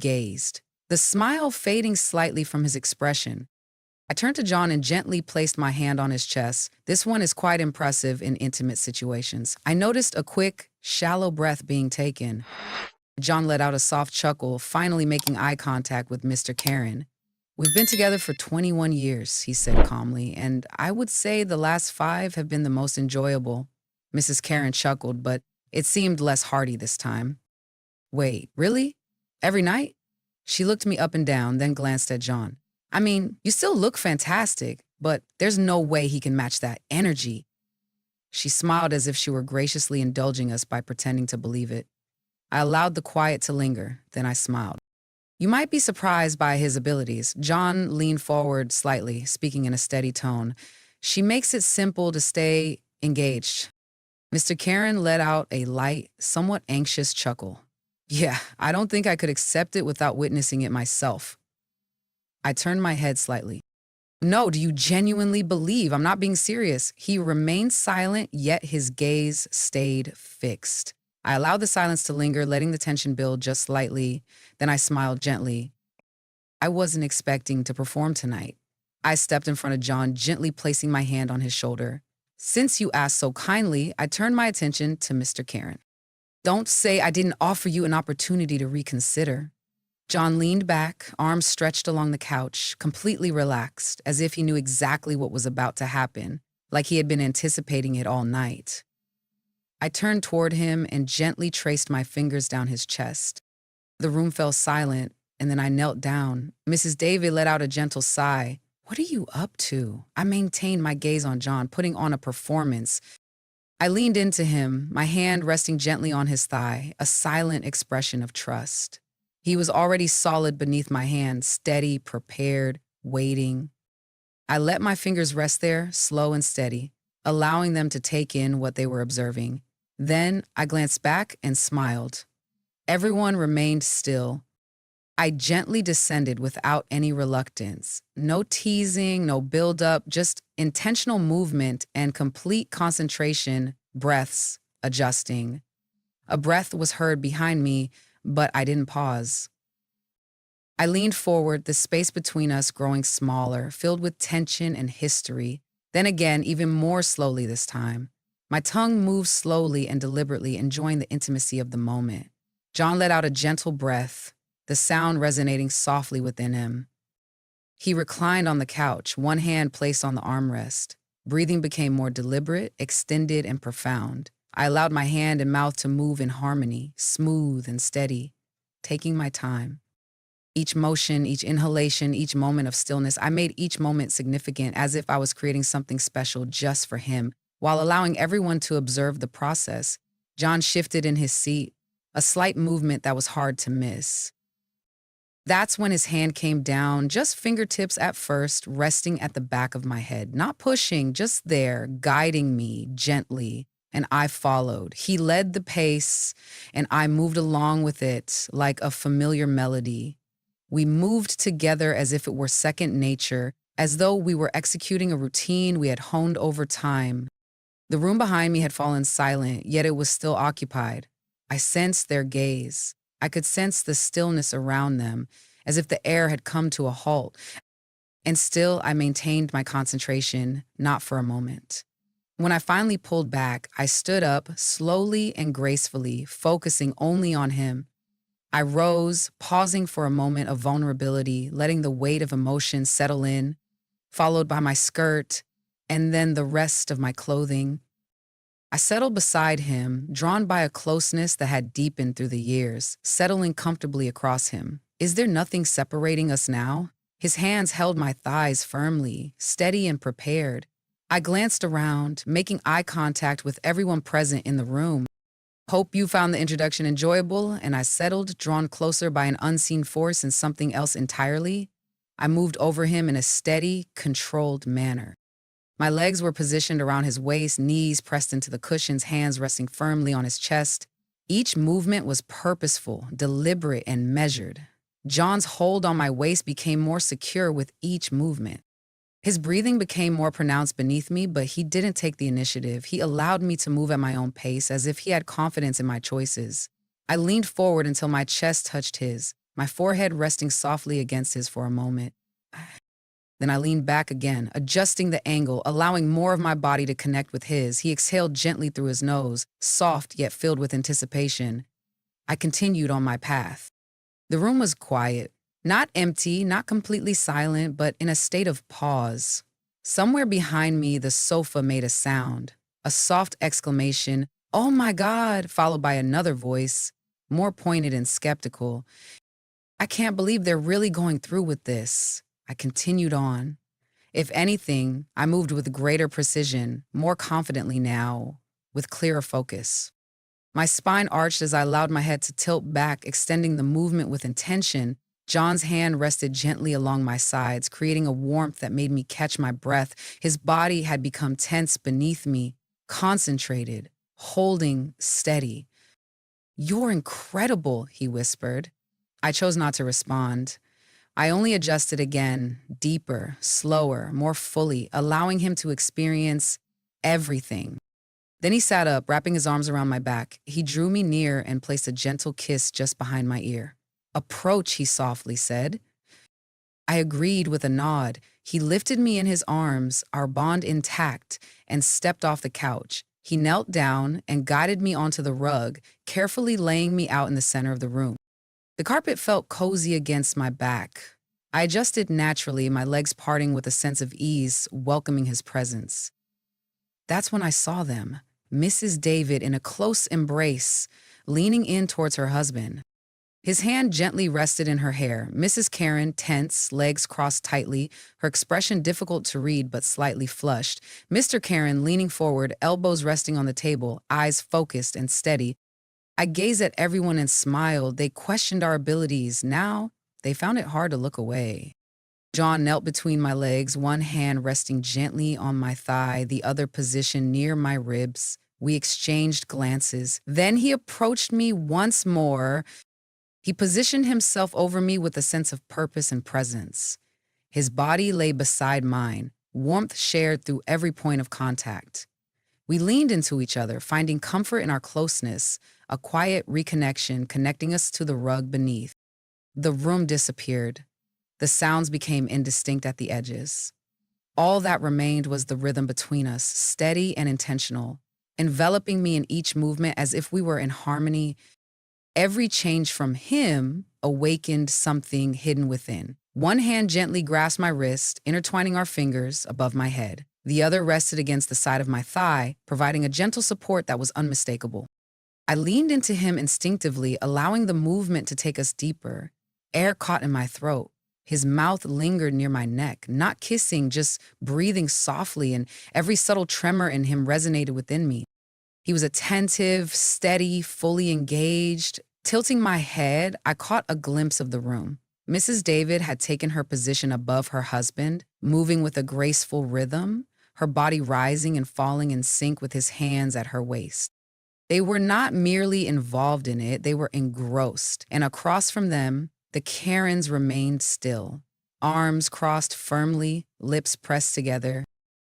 gazed, the smile fading slightly from his expression. I turned to John and gently placed my hand on his chest. This one is quite impressive in intimate situations. I noticed a quick, shallow breath being taken. John let out a soft chuckle, finally making eye contact with Mr. Karen. "We've been together for 21 years, he said calmly, and I would say the last 5 have been the most enjoyable." Mrs. Karen chuckled, but it seemed less hearty this time. "Wait, really? Every night?" She looked me up and down, then glanced at John. "I mean, you still look fantastic, but there's no way he can match that energy." She smiled as if she were graciously indulging us by pretending to believe it. I allowed the quiet to linger, then I smiled. "You might be surprised by his abilities." John leaned forward slightly, speaking in a steady tone. "She makes it simple to stay engaged." Mr. Karen let out a light, somewhat anxious chuckle. "Yeah, I don't think I could accept it without witnessing it myself." I turned my head slightly. "No, do you genuinely believe? I'm not being serious." He remained silent, yet his gaze stayed fixed. I allowed the silence to linger, letting the tension build just slightly. Then I smiled gently. "I wasn't expecting to perform tonight." I stepped in front of John, gently placing my hand on his shoulder. "Since you asked so kindly," I turned my attention to Mr. Karen. "Don't say I didn't offer you an opportunity to reconsider." John leaned back, arms stretched along the couch, completely relaxed, as if he knew exactly what was about to happen, like he had been anticipating it all night. I turned toward him and gently traced my fingers down his chest. The room fell silent, and then I knelt down. Mrs. David let out a gentle sigh. "What are you up to?" I maintained my gaze on John, putting on a performance. I leaned into him, my hand resting gently on his thigh, a silent expression of trust. He was already solid beneath my hand, steady, prepared, waiting. I let my fingers rest there, slow and steady, allowing them to take in what they were observing. Then I glanced back and smiled. Everyone remained still. I gently descended without any reluctance. No teasing, no build-up, just intentional movement and complete concentration, breaths adjusting. A breath was heard behind me, but I didn't pause. I leaned forward, the space between us growing smaller, filled with tension and history. Then again, even more slowly this time. My tongue moved slowly and deliberately, enjoying the intimacy of the moment. John let out a gentle breath, the sound resonating softly within him. He reclined on the couch, one hand placed on the armrest. Breathing became more deliberate, extended, and profound. I allowed my hand and mouth to move in harmony, smooth and steady, taking my time. Each motion, each inhalation, each moment of stillness, I made each moment significant, as if I was creating something special just for him. While allowing everyone to observe the process, John shifted in his seat, a slight movement that was hard to miss. That's when his hand came down, just fingertips at first, resting at the back of my head, not pushing, just there, guiding me gently, and I followed. He led the pace, and I moved along with it like a familiar melody. We moved together as if it were second nature, as though we were executing a routine we had honed over time. The room behind me had fallen silent, yet it was still occupied. I sensed their gaze. I could sense the stillness around them, as if the air had come to a halt. And still, I maintained my concentration, not for a moment. When I finally pulled back, I stood up, slowly and gracefully, focusing only on him. I rose, pausing for a moment of vulnerability, letting the weight of emotion settle in, followed by my skirt, and then the rest of my clothing. I settled beside him, drawn by a closeness that had deepened through the years, settling comfortably across him. Is there nothing separating us now? His hands held my thighs firmly, steady and prepared. I glanced around, making eye contact with everyone present in the room. "Hope you found the introduction enjoyable," and I settled, drawn closer by an unseen force and something else entirely. I moved over him in a steady, controlled manner. My legs were positioned around his waist, knees pressed into the cushions, hands resting firmly on his chest. Each movement was purposeful, deliberate, and measured. John's hold on my waist became more secure with each movement. His breathing became more pronounced beneath me, but he didn't take the initiative. He allowed me to move at my own pace, as if he had confidence in my choices. I leaned forward until my chest touched his, my forehead resting softly against his for a moment. Then I leaned back again, adjusting the angle, allowing more of my body to connect with his. He exhaled gently through his nose, soft yet filled with anticipation. I continued on my path. The room was quiet, not empty, not completely silent, but in a state of pause. Somewhere behind me, the sofa made a sound, a soft exclamation, "Oh my God," followed by another voice, more pointed and skeptical. "I can't believe they're really going through with this." I continued on. If anything, I moved with greater precision, more confidently now, with clearer focus. My spine arched as I allowed my head to tilt back, extending the movement with intention. John's hand rested gently along my sides, creating a warmth that made me catch my breath. His body had become tense beneath me, concentrated, holding steady. "You're incredible," he whispered. I chose not to respond. I only adjusted again, deeper, slower, more fully, allowing him to experience everything. Then he sat up, wrapping his arms around my back. He drew me near and placed a gentle kiss just behind my ear. "Approach," he softly said. I agreed with a nod. He lifted me in his arms, our bond intact, and stepped off the couch. He knelt down and guided me onto the rug, carefully laying me out in the center of the room. The carpet felt cozy against my back. I adjusted naturally, my legs parting with a sense of ease, welcoming his presence. That's when I saw them, Mrs. David in a close embrace, leaning in towards her husband. His hand gently rested in her hair. Mrs. Karen, tense, legs crossed tightly, her expression difficult to read but slightly flushed. Mr. Karen leaning forward, elbows resting on the table, eyes focused and steady. I gazed at everyone and smiled. They questioned our abilities. Now, they found it hard to look away. John knelt between my legs, one hand resting gently on my thigh, the other positioned near my ribs. We exchanged glances. Then he approached me once more. He positioned himself over me with a sense of purpose and presence. His body lay beside mine, warmth shared through every point of contact. We leaned into each other, finding comfort in our closeness, a quiet reconnection connecting us to the rug beneath. The room disappeared. The sounds became indistinct at the edges. All that remained was the rhythm between us, steady and intentional, enveloping me in each movement as if we were in harmony. Every change from him awakened something hidden within. One hand gently grasped my wrist, intertwining our fingers above my head. The other rested against the side of my thigh, providing a gentle support that was unmistakable. I leaned into him instinctively, allowing the movement to take us deeper. Air caught in my throat. His mouth lingered near my neck, not kissing, just breathing softly, and every subtle tremor in him resonated within me. He was attentive, steady, fully engaged. Tilting my head, I caught a glimpse of the room. Mrs. David had taken her position above her husband, moving with a graceful rhythm, her body rising and falling in sync with his hands at her waist. They were not merely involved in it, they were engrossed, and across from them, the Karens remained still, arms crossed firmly, lips pressed together.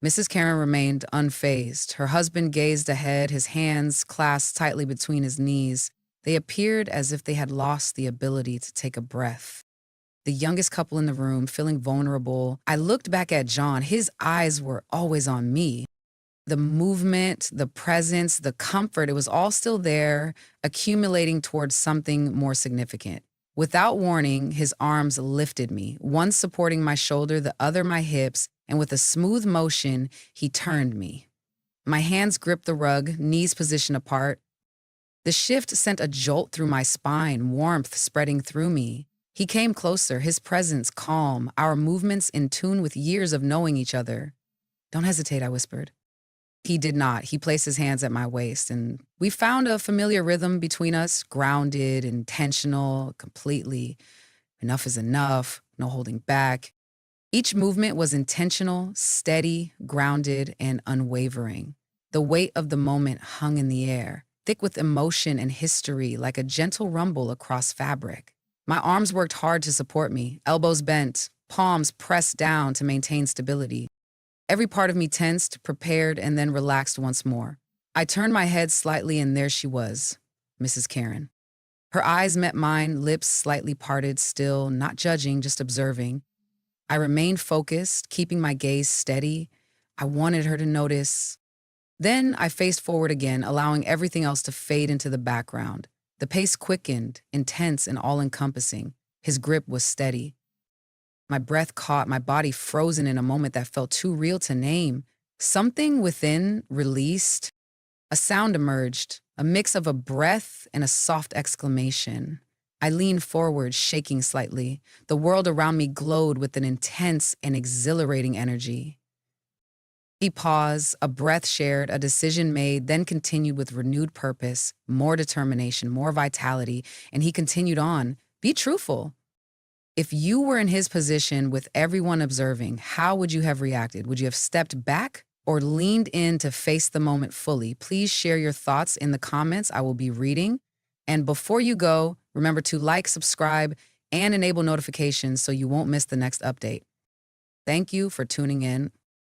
Mrs. Karen remained unfazed. Her husband gazed ahead, his hands clasped tightly between his knees. They appeared as if they had lost the ability to take a breath. The youngest couple in the room, feeling vulnerable, I looked back at John. His eyes were always on me. The movement, the presence, the comfort, it was all still there, accumulating towards something more significant. Without warning, his arms lifted me, one supporting my shoulder, the other my hips, and with a smooth motion, he turned me. My hands gripped the rug, knees positioned apart. The shift sent a jolt through my spine, warmth spreading through me. He came closer, his presence calm, our movements in tune with years of knowing each other. "Don't hesitate," I whispered. He did not. He placed his hands at my waist, and we found a familiar rhythm between us, grounded, intentional, completely. Enough is enough, no holding back. Each movement was intentional, steady, grounded, and unwavering. The weight of the moment hung in the air, thick with emotion and history, like a gentle rumble across fabric. My arms worked hard to support me, elbows bent, palms pressed down to maintain stability. Every part of me tensed, prepared, and then relaxed once more. I turned my head slightly, and there she was, Mrs. Karen. Her eyes met mine, lips slightly parted, still not judging, just observing. I remained focused, keeping my gaze steady. I wanted her to notice. Then I faced forward again, allowing everything else to fade into the background. The pace quickened, intense and all-encompassing. His grip was steady. My breath caught, my body frozen in a moment that felt too real to name. Something within released. A sound emerged, a mix of a breath and a soft exclamation. I leaned forward, shaking slightly. The world around me glowed with an intense and exhilarating energy. He paused, a breath shared, a decision made, then continued with renewed purpose, more determination, more vitality, and he continued on. Be truthful. If you were in his position with everyone observing, how would you have reacted? Would you have stepped back or leaned in to face the moment fully? Please share your thoughts in the comments. I will be reading. And before you go, remember to like, subscribe, and enable notifications so you won't miss the next update. Thank you for tuning in.